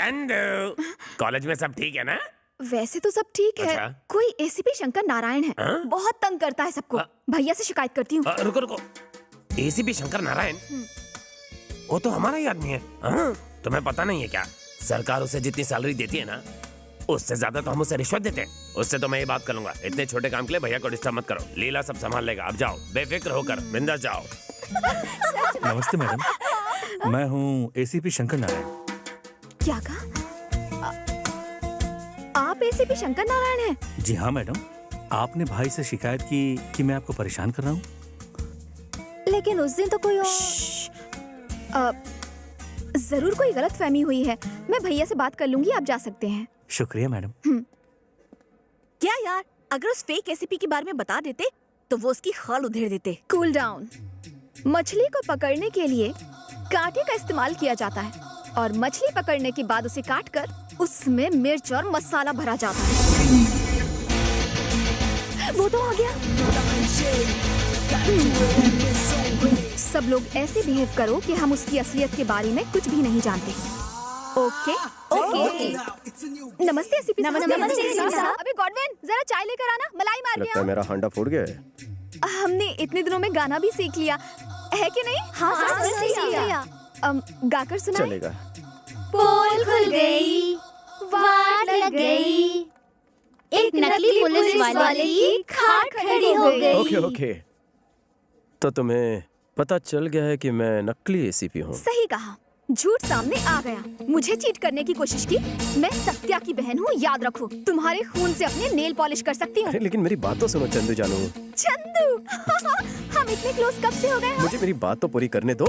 Chandu, college में सब ठीक है ना? वैसे तो सब ठीक है। अच्छा? कोई एसीपी शंकर नारायण है, बहुत तंग करता है सबको। भैया से शिकायत करती हूँ। रुको रुको, एसीपी शंकर नारायण, वो तो हमारा ही आदमी है। तुम्हें पता नहीं है क्या? सरकार उसे जितनी सैलरी देती है ना, उससे ज्यादा तो हम उसे रिश्वत देते हैं। उससे तो मैं ये बात कर लूंगा। इतने छोटे काम के लिए भैया को डिस्टर्ब मत करो। लीला सब संभाल लेगा। अब जाओ, बेफिक्र होकर बिंदास जाओ। नमस्ते मैडम, मैं हूँ एसीपी शंकर नारायण। क्या कहा? आप एसीपी शंकर नारायण हैं? जी हाँ मैडम, आपने भाई से शिकायत की कि मैं आपको परेशान कर रहा हूँ। लेकिन उस दिन तो कोई जरूर कोई गलतफहमी हुई है। मैं भैया से बात कर लूंगी, आप जा सकते हैं। शुक्रिया मैडम। क्या यार, अगर उस फेक एसीपी के बारे में बता देते तो वो उसकी खाल उधेड़ देते। Cool down. मछली को पकड़ने के लिए कांटे का इस्तेमाल किया जाता है और मछली पकड़ने के बाद उसे काटकर उसमें मिर्च और मसाला भरा जाता है। वो तो आ गया। सब लोग ऐसे बिहेव करो कि हम उसकी असलियत के बारे में कुछ भी नहीं जानते। Okay okay. नमस्ते एसीपी साहब। नमस्ते साहब। अबे गॉडविन, जरा चाय लेकर आना, मलाई मार लगता गया। है मेरा हांडा फूट गया है। हमने इतने दिनों में गाना भी सीख लिया है कि नहीं? हाँ, सीख लिया। गाकर सुनाएं। चलेगा। पोल खुल गई, वाट लग गई, एक नकली पुलिस वाले की खाट खड़ी हो गई। ओके ओके, तो तुम्हें पता चल गया है कि मैं नकली एसीपी हूँ। सही कहा, झूठ सामने आ गया। मुझे चीट करने की कोशिश की। मैं सत्या की बहन हूँ, याद रखो। तुम्हारे खून से अपने नेल पॉलिश कर सकती हूँ। अरे लेकिन मेरी बात तो सुनो चंदू जानू। चंदू हम इतने क्लोज कब से हो गए? मुझे मेरी बात तो पूरी करने दो।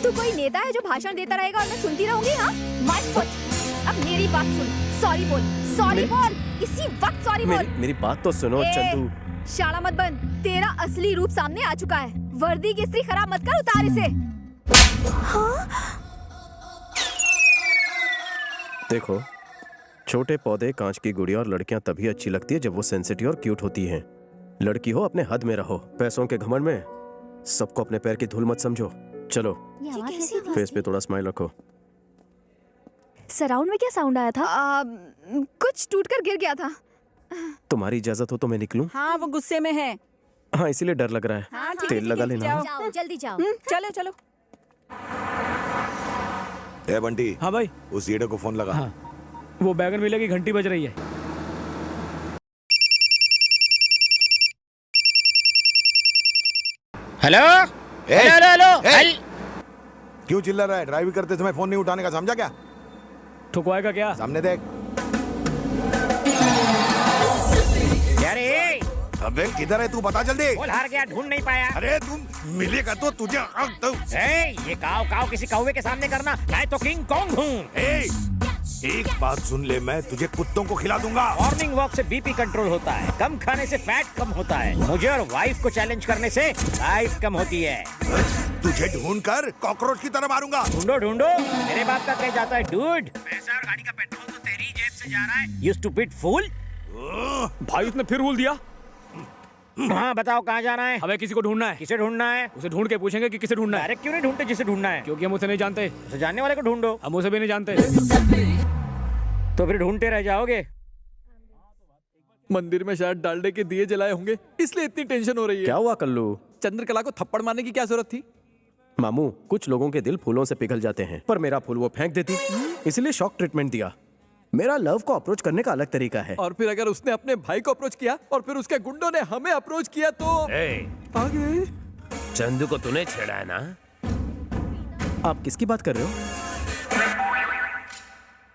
तू कोई नेता है जो भाषण देता रहेगा और मैं सुनती रहूंगी? हाँ, माय फुट। अब मेरी बात सुन। सॉरी बोल, सॉरी बोल, इसी वक्त सॉरी बोल। मेरी बात तो सुनो चंदू। शाला मत बन, तेरा असली रूप सामने आ चुका है। वर्दी की इस्त्री खराब मत कर, उतार इसे। हाँ? देखो, छोटे पौधे, कांच की गुड़िया और लड़कियां तभी अच्छी लगती है जब वो सेंसिटिव और क्यूट होती हैं। लड़की हो, अपने हद में रहो। पैसों के घमंड में सबको अपने पैर की धूल मत समझो। चलो, फेस पे थोड़ा स्माइल रखो। सराउंड में क्या साउंड आया था? कुछ टूटकर गिर गया था। तुम्हारी इजाजत हो तो मैं निकलूं? हाँ, वो गुस्से में है। हाँ, इसीलिए डर लग रहा है। हाँ, ठीक तेल लगा लेना। जाओ जल्दी जाओ। चलो चलो। ए बंटी, हाँ भाई। उस ईडे को फोन लगा। हाँ, वो बैगन मिले की घंटी बज रही है। हेलो ए, हेलो ए, क्यों चिल्ला रहा है? ड्राइव करते समय फोन नहीं उठाने का, समझा क्या? ठुकवाएगा क्या? सामने देख। अरे अबे किधर है तू? बता जल्दी। बोल, हार गया, ढूंढ नहीं पाया। अरे तुम मिलेगा तो तुझे ये काव काव किसी कौवे के सामने करना। मैं तो किंग कॉन्ग हूँ। एक बात सुन ले, मैं तुझे कुत्तों को खिला दूंगा। मॉर्निंग वॉक से बीपी कंट्रोल होता है, कम खाने से फैट कम होता है, मुझे और वाइफ को चैलेंज करने से लाइफ कम होती है। तुझे ढूंढ कर कॉकरोच की तरह मारूंगा। ढूंढो ढूंढो, मेरे बाप का कह जाता है डूड। पैसा और गाड़ी का पेट्रोल तो तेरी जेब से जा रहा है। यू स्टूपिड फूल। भाई उसने फिर भूल दिया। हाँ बताओ, कहाँ जाना है? हमें किसी को ढूंढना है। किसे ढूंढना है? उसे ढूंढ के पूछेंगे कि किसे ढूंढना है। डायरेक्ट क्यों नहीं ढूंढते जिसे ढूंढना है? क्योंकि हम उसे नहीं जानते। उसे जानने वाले को ढूंढो। हम उसे भी नहीं जानते। तो फिर ढूंढते रह जाओगे। मंदिर में शायद डालडे के दिए जलाए होंगे, इसलिए इतनी टेंशन हो रही है। क्या हुआ कल्लू? चंद्रकला को थप्पड़ मारने की क्या जरूरत थी? मामू, कुछ लोगों के दिल फूलों से पिघल जाते हैं, पर मेरा फूल वो फेंक देती, इसलिए शॉक ट्रीटमेंट दिया। मेरा लव को अप्रोच करने का अलग तरीका है। और फिर अगर उसने अपने भाई को अप्रोच किया और फिर उसके गुंडों ने हमें अप्रोच किया तो आगे। चंदू को तूने छेड़ा है ना? आप किसकी बात कर रहे हो?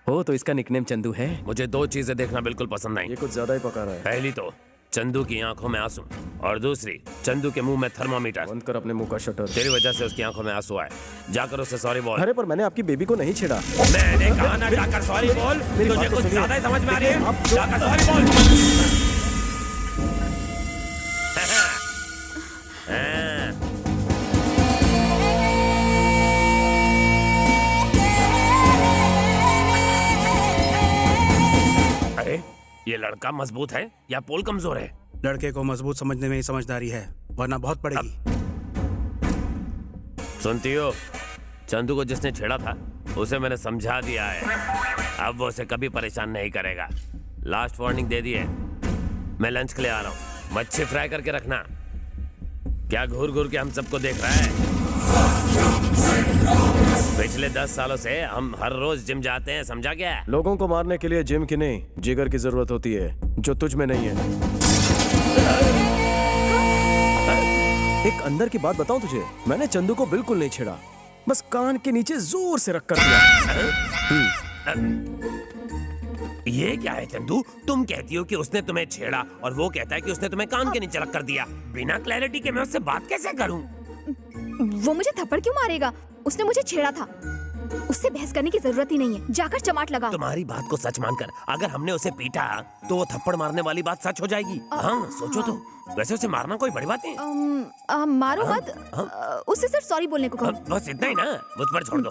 ओ, तो इसका निकनेम चंदू है। मुझे दो चीजें देखना बिल्कुल पसंद नहीं। ये कुछ ज्यादा ही पका रहा है। पहली तो चंदू की आंखों में आंसू, और दूसरी चंदू के मुंह में थर्मामीटर। बंद कर अपने मुंह का शटर। तेरी वजह से उसकी आंखों में आंसू आए। जाकर उसे सॉरी बोल। अरे पर मैंने आपकी बेबी को नहीं छेड़ा। मैंने कहा ना, जाकर सॉरी बोल। तुझे कुछ ज्यादा ही समझ में आ रही है। जाकर सॉरी बोल। अरे ये लड़का मजबूत है या पोल कमजोर है? लड़के को मजबूत समझने में ही समझदारी है, वरना बहुत पड़ेगी। सुनती हो, चंदू को जिसने छेड़ा था उसे मैंने समझा दिया है, अब वो उसे कभी परेशान नहीं करेगा। लास्ट वार्निंग दे दी है। मैं लंच के लिए आ रहा हूँ, मच्छी फ्राई करके रखना। क्या घूर घूर के हम सबको देख रहा है? पिछले 10 सालों से हम हर रोज जिम जाते हैं, समझा क्या? लोगों को मारने के लिए जिम की नहीं, जिगर की जरूरत होती है, जो तुझ में नहीं है। एक अंदर की बात बताऊं तुझे, मैंने चंदू को बिल्कुल नहीं छेड़ा, बस कान के नीचे जोर से रख कर दिया। ये क्या है चंदू? तुम कहती हो कि उसने तुम्हें छेड़ा और वो कहता है कि उसने तुम्हें कान के नीचे रख कर दिया। बिना क्लैरिटी के मैं उससे बात कैसे करूं? वो मुझे थप्पड़ क्यों मारेगा? उसने मुझे छेड़ा था। उससे बहस करने की जरूरत ही नहीं है, जाकर चमाट लगाओ। तुम्हारी बात को सच मानकर अगर हमने उसे पीटा तो वो थप्पड़ मारने वाली बात सच हो जाएगी। हाँ सोचो तो। वैसे उसे मारना कोई बड़ी बात नहीं। मारो मत। उससे सिर्फ सॉरी बोलने को कहो। बस इतना ही ना, मुझ पर छोड़ दो।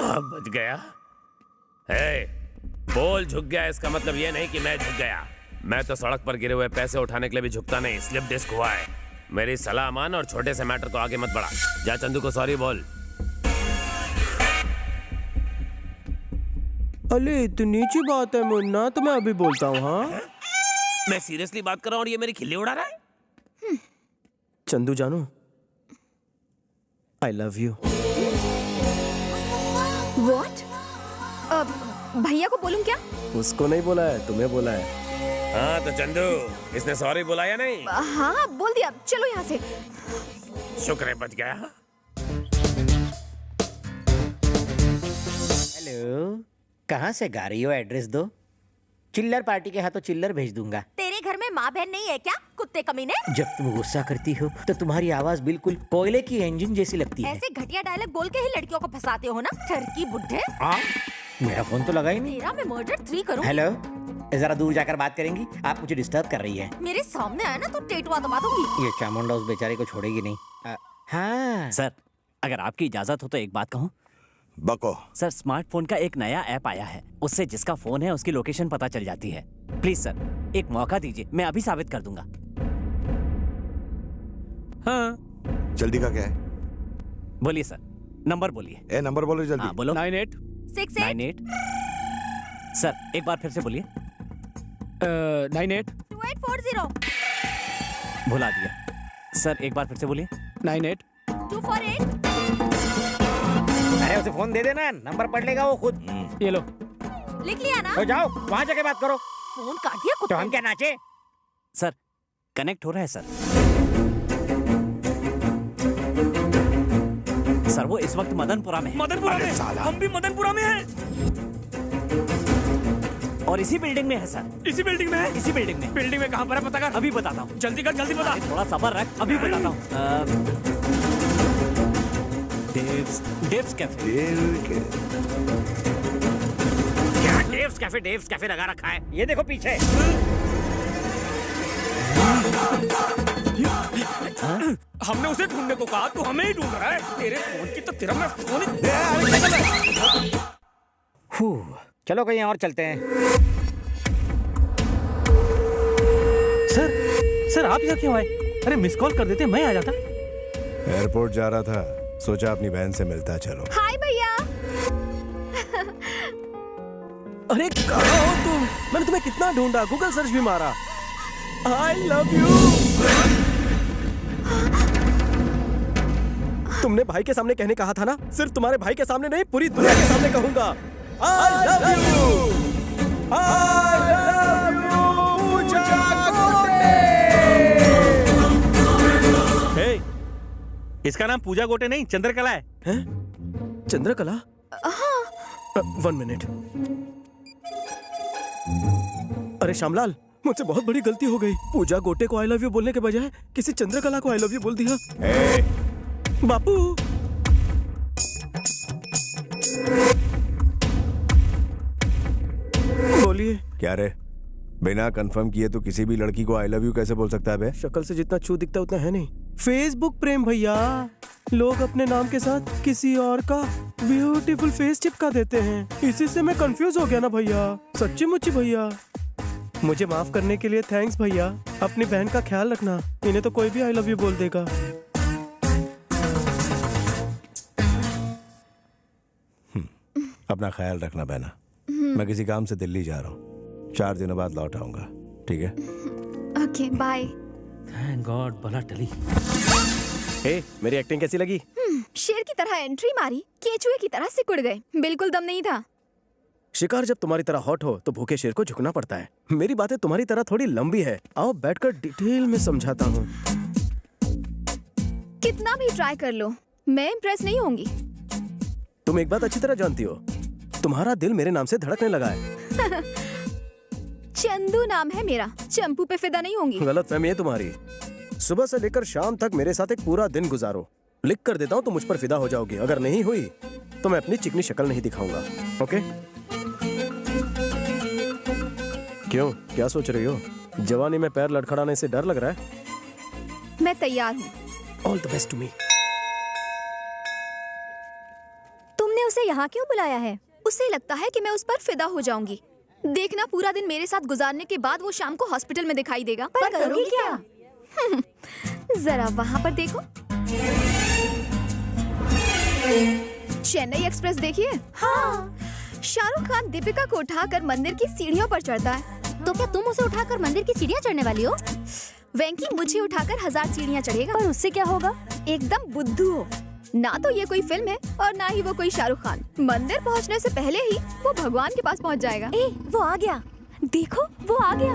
बच गया। बोल झुक गया, इसका मतलब ये नहीं कि मैं झुक गया। मैं तो सड़क पर गिरे हुए पैसे उठाने के लिए भी झुकता नहीं। स्लिप डिस्क हुआ है। मेरी सलाह मान और छोटे से मैटर को आगे मत बढ़ा। जा चंदू को सॉरी बोल। अरे इतनी सी बात है मुन्ना, तो मैं अभी बोलता हूँ। हाँ मैं सीरियसली बात कर रहा हूँ और ये मेरी खिल्ली उड़ा रहा है। चंदू जानू, आई लव यू। What? भैया को बोलूं क्या? उसको नहीं बोला है, तुम्हें बोला है। हाँ तो चंदू, इसने सॉरी बोला या नहीं? हाँ बोल दिया। चलो यहाँ से। शुक्र है बच गया। हेलो, कहाँ से गा रही हो? एड्रेस दो। चिल्लर पार्टी के हाथों चिल्लर भेज दूंगा। तेरे घर में माँ बहन नहीं है क्या, कुत्ते कमीने? जब तुम गुस्सा करती हो तो तुम्हारी आवाज बिल्कुल कोयले की इंजन जैसी लगती है। ऐसे घटिया डायलॉग बोल के ही लड़कियों को फंसाते हो ना, ठरकी बुड्ढे। मेरा फोन तो लगा ही नहीं। तेरा मैं मर्डर 3 करूँ। हेलो, जरा दूर जाकर बात करेंगी? आप मुझे डिस्टर्ब कर रही है। मेरे सामने आया ना तो टेटुआ दबा दूंगी। ये चामुंडा उस बेचारे को छोड़ेगी नहीं। हाँ सर, अगर आपकी इजाजत हो तो एक बात कहूँ। बको। सर, स्मार्टफोन का एक नया ऐप आया है, उससे जिसका फोन है उसकी लोकेशन पता चल जाती है। प्लीज सर, एक मौका दीजिए, मैं अभी साबित कर दूंगा। हाँ जल्दी का क्या है? बोलिए सर, नंबर बोलिए। नंबर बोलो जल्दी। हाँ बोलो। 9868 सर एक बार फिर से बोलिए। 2840 भुला दिया। सर एक बार फिर से बोलिए। 248। अरे उसे फोन दे देना, नंबर पढ़ लेगा वो खुद। ये लो। लिख लिया ना? तो जाओ वहाँ जाके बात करो। फोन काट दिया तो कुत्ते हम क्या नाचे? सर कनेक्ट हो रहा है सर। सर वो इस वक्त मदनपुरा में है। मदनपुरा में? हम भी मदनपुरा में हैं। और इसी बिल्डिंग में है सर। इसी बिल्डिंग में है? इसी बिल्डिंग में। बिल्डिंग में कहाँ पर है पता कर। अभी बताता हूँ। जल्दी कर, जल्दी बता। थोड़ा सब्र रख, अभी बताता हूँ। डेव्स कैफे। क्या डेव्स कैफे लगा रखा है? ये देखो पीछे। हमने उसे ढूंढने को कहा, तू हमें ही ढूंढ रहा है। तेरे फोन की तो तेरा मैं फोन चलो कहीं और चलते हैं। सर आप यहाँ क्यों आए? अरे मिस कॉल कर देते, मैं आ जाता। एयरपोर्ट जा रहा था, सोचा अपनी बहन से मिलता चलो। हाय भैया। अरे कहाँ हो तुम? मैंने तुम्हें कितना ढूंढा, गूगल सर्च भी मारा। I love you. तुमने भाई के सामने कहने कहा था ना? सिर्फ तुम्हारे भाई के सामने नहीं, पूरी दुनिया के सामने कहूंगा। I love you. I love you. इसका नाम पूजा गोटे नहीं, चंद्रकला है। चंद्रकला? हाँ। 1 मिनट। अरे श्यामलाल, मुझसे बहुत बड़ी गलती हो गई। पूजा गोटे को आई लव यू बोलने के बजाय किसी चंद्रकला को आई लव यू बोल दिया। बापू। बोलिए। क्या रे, बिना कंफर्म किए तो किसी भी लड़की को आई लव यू कैसे बोल सकता है बे? शक्ल से जितना छू दिखता उतना है नहीं। फेसबुक प्रेम भैया, लोग अपने नाम के साथ किसी और का ब्यूटीफुल फेस चिपका देते हैं। इसी से मैं कंफ्यूज हो गया ना भैया। सच्ची मुच्ची भैया, मुझे माफ करने के लिए थैंक्स भैया। अपनी बहन का ख्याल रखना, इन्हें तो कोई भी आई लव यू बोल देगा। अपना ख्याल रखना बहना। मैं किसी काम से दिल्ली जा रहा हूँ, 4 दिनों बाद लौट आऊंगा, ठीक है? Okay bye. थैंक गॉड बला टली। हे, मेरी एक्टिंग कैसी लगी? शेर की तरह एंट्री मारी, केचुए की तरह सिकुड़ गए, बिल्कुल दम नहीं था। शिकार जब तुम्हारी तरह हॉट हो तो भूखे शेर को झुकना पड़ता है। मेरी बातें तुम्हारी तरह थोड़ी लंबी है, आओ बैठकर डिटेल में समझाता हूँ। कितना भी ट्राई कर लो, मैं इम्प्रेस नहीं होंगी। तुम एक बात अच्छी तरह जानती हो, तुम्हारा दिल मेरे नाम से धड़कने लगा है। चंदू नाम है मेरा, चंपू पे फिदा नहीं होंगी। गलतफहमी है तुम्हारी। सुबह से लेकर शाम तक मेरे साथ एक पूरा दिन गुजारो, लिख कर देता हूँ तो मुझ पर फिदा हो जाओगी। अगर नहीं हुई तो मैं अपनी चिकनी शक्ल नहीं दिखाऊंगा। ओके? क्यों, क्या सोच रही हो? जवानी में पैर लड़खड़ाने से डर लग रहा है? मैं तैयार हूँ। All the best to me. तुमने उसे यहाँ क्यों बुलाया है? उसे लगता है कि मैं उस पर फिदा हो जाऊंगी। देखना, पूरा दिन मेरे साथ गुजारने के बाद वो शाम को हॉस्पिटल में दिखाई देगा। पर करोगी क्या? जरा वहाँ पर देखो। चेन्नई एक्सप्रेस देखिए। हाँ। शाहरुख खान दीपिका को उठाकर मंदिर की सीढ़ियों पर चढ़ता है। तो क्या तुम उसे उठाकर मंदिर की सीढ़ियाँ चढ़ने वाली हो? वेंकी मुझे उठाकर 1000 सीढ़ियाँ चढ़ेगा। पर उससे क्या होगा? एकदम बुद्धू हो। ना तो ये कोई फिल्म है और ना ही वो कोई शाहरुख खान। मंदिर पहुँचने से पहले ही वो भगवान के पास पहुँच जाएगा। वो आ गया, देखो वो आ गया।